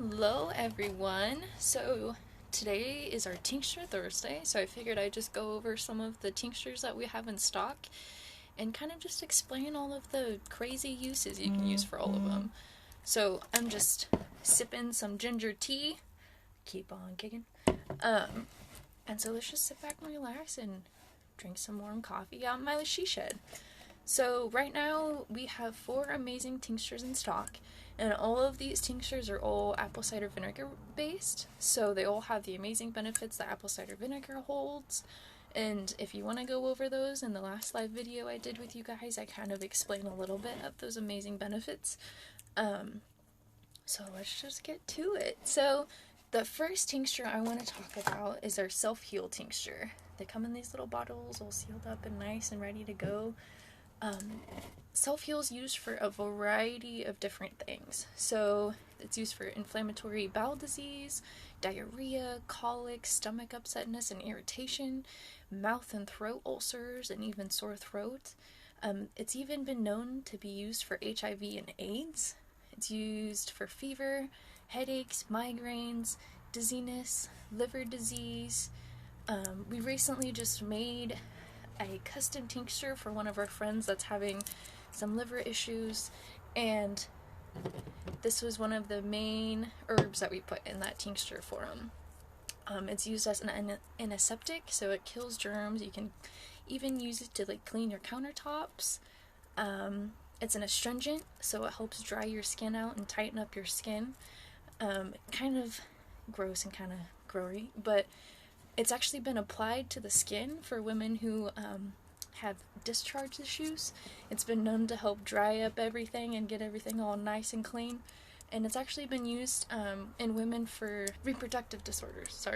Hello everyone. So today is our tincture Thursday, so I figured I'd just go over some of the tinctures that we have in stock and kind of just explain all of the crazy uses you can use for all of them. So I'm just sipping some ginger tea. Keep on kicking. And so let's just sit back and relax and drink some warm coffee out in my she shed. So right now we have 4 amazing tinctures in stock, and all of these tinctures are all apple cider vinegar based, so they all have the amazing benefits that apple cider vinegar holds. And if you want to go over those, in the last live video I did with you guys, I kind of explain a little bit of those amazing benefits. So let's just get to it. So the first tincture I want to talk about is our self-heal tincture. They come in these little bottles all sealed up and nice and ready to go. Self-heal is used for a variety of different things. So it's used for inflammatory bowel disease, diarrhea, colic, stomach upsetness and irritation, mouth and throat ulcers, and even sore throat. It's even been known to be used for HIV and AIDS. It's used for fever, headaches, migraines, dizziness, liver disease. We recently just made a custom tincture for one of our friends that's having some liver issues, and this was one of the main herbs that we put in that tincture for him. It's used as an antiseptic, so it kills germs. You can even use it to clean your countertops. It's an astringent, so it helps dry your skin out and tighten up your skin. Kind of gross and kind of growy, but it's actually been applied to the skin for women who have discharge issues. It's been known to help dry up everything and get everything all nice and clean. And it's actually been used in women for reproductive disorders,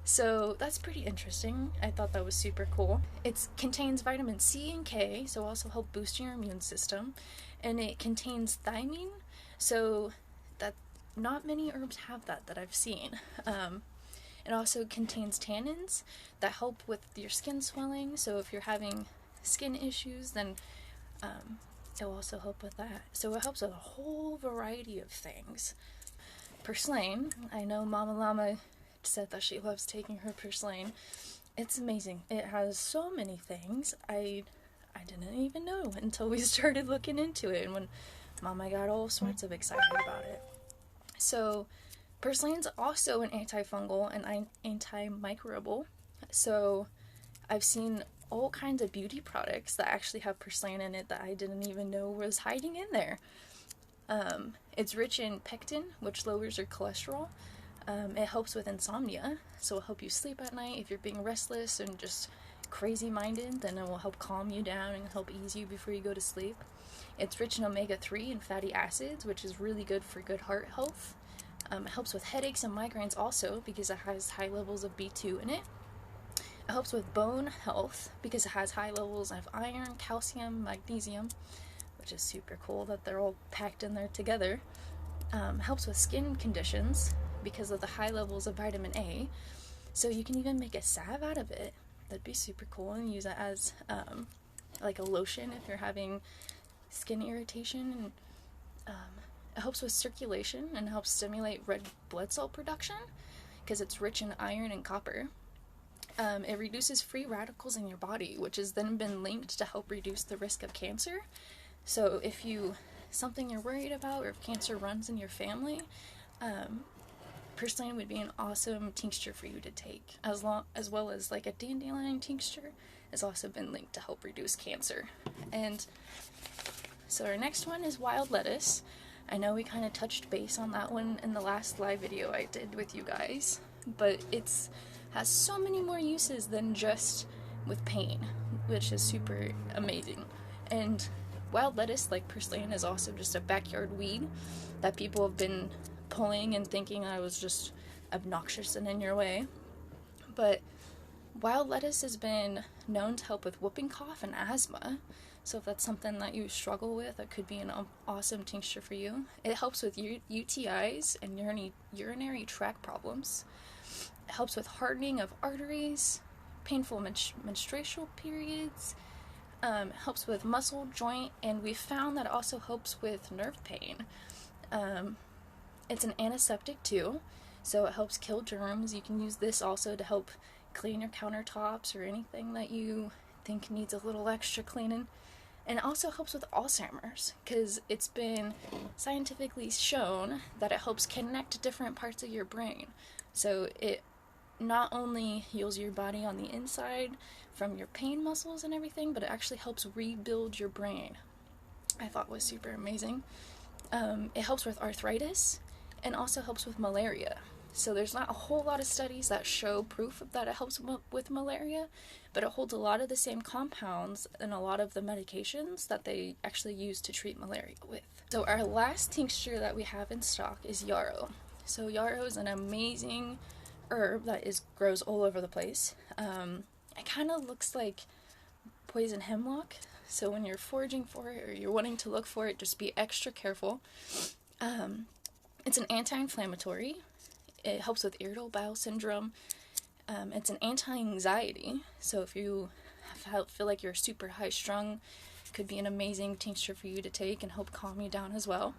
So that's pretty interesting. I thought that was super cool. It contains vitamin C and K, so also help boost your immune system. And it contains thiamine, so that not many herbs have that I've seen. It also contains tannins that help with your skin swelling, so if you're having skin issues, then it will also help with that. So it helps with a whole variety of things. Purslane, I know Mama Llama said that she loves taking her Purslane. It's amazing. It has so many things. I didn't even know until we started looking into it, and when Mama got all sorts of excited about it. So Purslane's also an antifungal and antimicrobial, so I've seen all kinds of beauty products that actually have Purslane in it that I didn't even know was hiding in there. It's rich in pectin, which lowers your cholesterol. It helps with insomnia, so it'll help you sleep at night. If you're being restless and just crazy-minded, then it will help calm you down and help ease you before you go to sleep. It's rich in omega-3 and fatty acids, which is really good for good heart health. It helps with headaches and migraines also because it has high levels of B2 in it. It helps with bone health because it has high levels of iron, calcium, magnesium, which is super cool that they're all packed in there together. Helps with skin conditions because of the high levels of vitamin A. So you can even make a salve out of it. That'd be super cool, and use it as like a lotion if you're having skin irritation. And it helps with circulation and helps stimulate red blood cell production because it's rich in iron and copper. It reduces free radicals in your body, which has then been linked to help reduce the risk of cancer. So if something you're worried about, or if cancer runs in your family, Purslane would be an awesome tincture for you to take, as well as like a dandelion tincture has also been linked to help reduce cancer. And so our next one is wild lettuce. I know we kind of touched base on that one in the last live video I did with you guys, but it's has so many more uses than just with pain, which is super amazing. And wild lettuce, like Purslane, is also just a backyard weed that people have been pulling and thinking I was just obnoxious and in your way. But wild lettuce has been known to help with whooping cough and asthma. So if that's something that you struggle with, it could be an awesome tincture for you. It helps with UTIs and urinary tract problems. It helps with hardening of arteries, painful menstrual periods, helps with muscle, joint, and we found that it also helps with nerve pain. It's an antiseptic too, so it helps kill germs. You can use this also to help clean your countertops or anything that you think needs a little extra cleaning. And it also helps with Alzheimer's, because it's been scientifically shown that it helps connect different parts of your brain. So it not only heals your body on the inside from your pain muscles and everything, but it actually helps rebuild your brain. I thought was super amazing. It helps with arthritis and also helps with malaria. So there's not a whole lot of studies that show proof that it helps with malaria, but it holds a lot of the same compounds and a lot of the medications that they actually use to treat malaria with. So our last tincture that we have in stock is Yarrow. So Yarrow is an amazing herb that grows all over the place. It kind of looks like poison hemlock, so when you're foraging for it or you're wanting to look for it, just be extra careful. It's an anti-inflammatory. It helps with irritable bowel syndrome. It's an anti-anxiety, so if you feel like you're super high-strung, it could be an amazing tincture for you to take and help calm you down as well.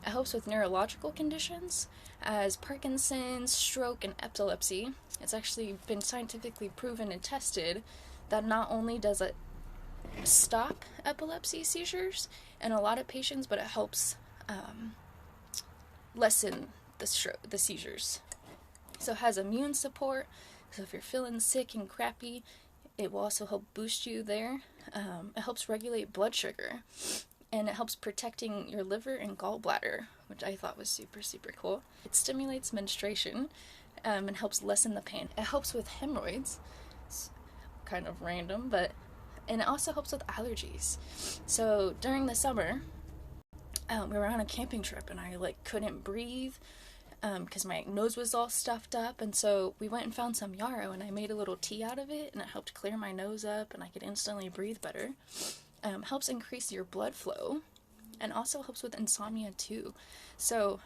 It helps with neurological conditions as Parkinson's, stroke, and epilepsy. It's actually been scientifically proven and tested that not only does it stop epilepsy seizures in a lot of patients, but it helps lessen the seizures. So it has immune support, so if you're feeling sick and crappy, it will also help boost you there. It helps regulate blood sugar, and it helps protecting your liver and gallbladder, which I thought was super, super cool. It stimulates menstruation and helps lessen the pain. It helps with hemorrhoids. It's kind of random, and it also helps with allergies. So during the summer, we were on a camping trip, and I couldn't breathe because my nose was all stuffed up, and so we went and found some yarrow, and I made a little tea out of it, and it helped clear my nose up, and I could instantly breathe better. Helps increase your blood flow, and also helps with insomnia too. So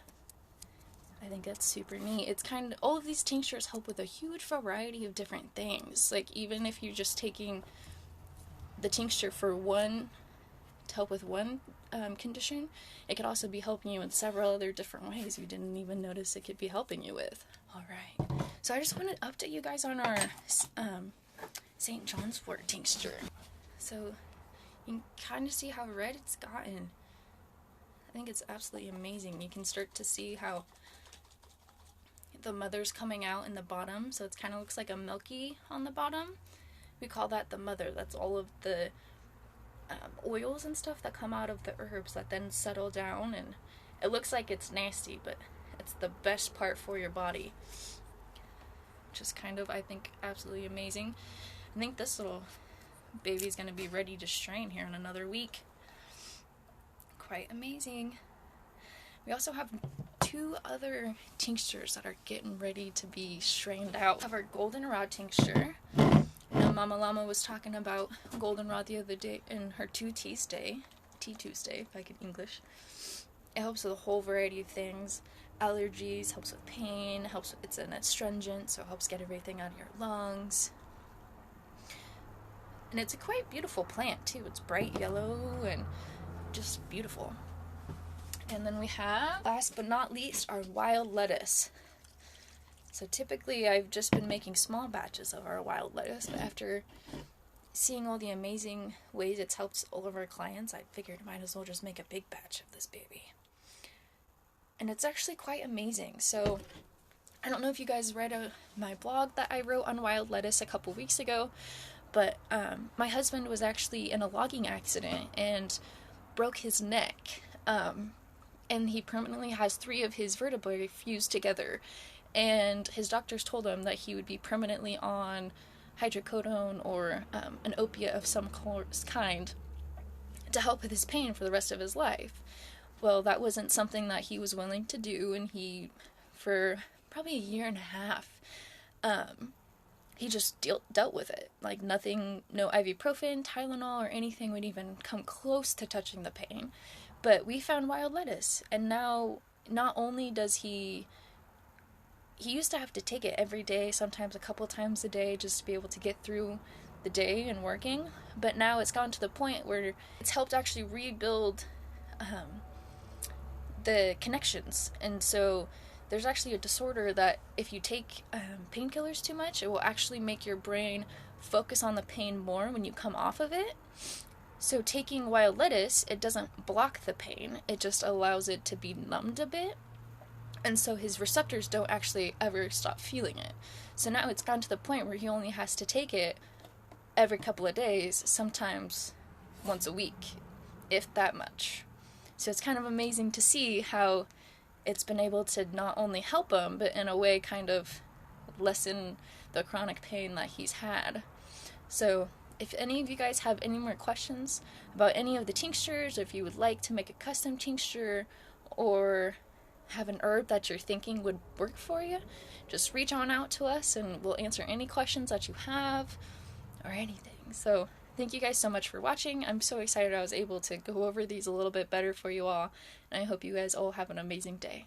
I think that's super neat. It's all of these tinctures help with a huge variety of different things. Even if you're just taking the tincture to help with one condition, it could also be helping you in several other different ways you didn't even notice it could be helping you with. Alright, so I just wanted to update you guys on our St. John's wort tincture. So you can kind of see how red it's gotten. I think it's absolutely amazing. You can start to see how the mother's coming out in the bottom, so it kind of looks like a milky on the bottom. We call that the mother. That's all of the oils and stuff that come out of the herbs that then settle down, and it looks like it's nasty, but it's the best part for your body, which is I think, absolutely amazing. I think this little baby's going to be ready to strain here in another week. Quite amazing. We also have 2 other tinctures that are getting ready to be strained out. We have our goldenrod tincture. Mama Llama was talking about goldenrod the other day in her Tea Tuesday, if I could English. It helps with a whole variety of things. Allergies, helps with pain, it's an astringent, so it helps get everything out of your lungs. And it's a quite beautiful plant too. It's bright yellow and just beautiful. And then we have, last but not least, our wild lettuce. So typically I've just been making small batches of our wild lettuce, but after seeing all the amazing ways it's helped all of our clients, I figured I might as well just make a big batch of this baby. And it's actually quite amazing. So I don't know if you guys read my blog that I wrote on wild lettuce a couple weeks ago, but my husband was actually in a logging accident and broke his neck, and he permanently has 3 of his vertebrae fused together, and his doctors told him that he would be permanently on hydrocodone or an opiate of some kind to help with his pain for the rest of his life. Well, that wasn't something that he was willing to do, and for probably a year and a half, he just dealt with it. Nothing, no ibuprofen, Tylenol, or anything would even come close to touching the pain. But we found wild lettuce, and now not only does he used to have to take it every day, sometimes a couple times a day, just to be able to get through the day and working, but now it's gotten to the point where it's helped actually rebuild the connections. And so there's actually a disorder that if you take painkillers too much, it will actually make your brain focus on the pain more when you come off of it. So taking wild lettuce, it doesn't block the pain, it just allows it to be numbed a bit. And so his receptors don't actually ever stop feeling it. So now it's gotten to the point where he only has to take it every couple of days, sometimes once a week, if that much. So it's kind of amazing to see how it's been able to not only help him, but in a way kind of lessen the chronic pain that he's had. So if any of you guys have any more questions about any of the tinctures, or if you would like to make a custom tincture, or have an herb that you're thinking would work for you, just reach on out to us and we'll answer any questions that you have or anything. So thank you guys so much for watching. I'm so excited I was able to go over these a little bit better for you all, and I hope you guys all have an amazing day.